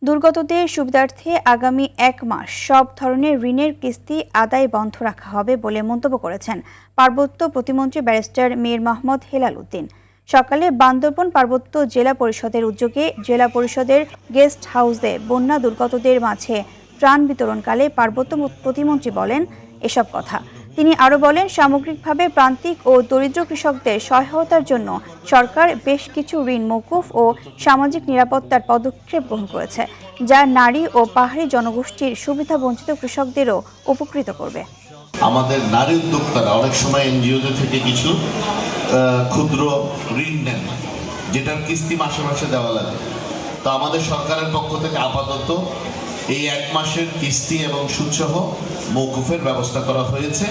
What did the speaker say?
দুর্গতদের সুবিধার্থে আগামী ১ মাস সব ধরনের ঋণের কিস্তি আদায় বন্ধ রাখা হবে বলে মন্তব্য করেছেন পার্বত্য প্রতিমন্ত্রী ব্যারিস্টার মীর মোহাম্মদ হেলাল উদ্দিন। সকালে বান্দরবান পার্বত্য জেলা পরিষদের উদ্যোগে জেলা পরিষদের গেস্ট হাউসে বন্যা দুর্গতদের মাঝে ত্রাণ বিতরণকালে পার্বত্য প্রতিমন্ত্রী বলেন এসব কথা। তিনি আরও বলেন, সামগ্রিকভাবে প্রান্তিক ও দরিদ্র কৃষকদের সহায়তার জন্য সরকার বেশ কিছু ঋণ মওকুফ ও সামাজিক নিরাপত্তার পদক্ষেপ গ্রহণ করেছে, যা নারী ও পাহাড়ি জনগোষ্ঠীর সুবিধাবঞ্চিত কৃষকদেরও উপকৃত করবে। আমাদের নারী উদ্যোক্তারা অনেক সময় এনজিওদের থেকে কিছু ক্ষুদ্র ঋণ নেন, যেটার কিস্তি মাসে মাসে দেওয়া লাগে। তো আমাদের সরকারের পক্ষ থেকে আপাতত এই 1 মাসের কিস্তি এবং সুদসহ মওকুফের ব্যবস্থা করা হয়েছে।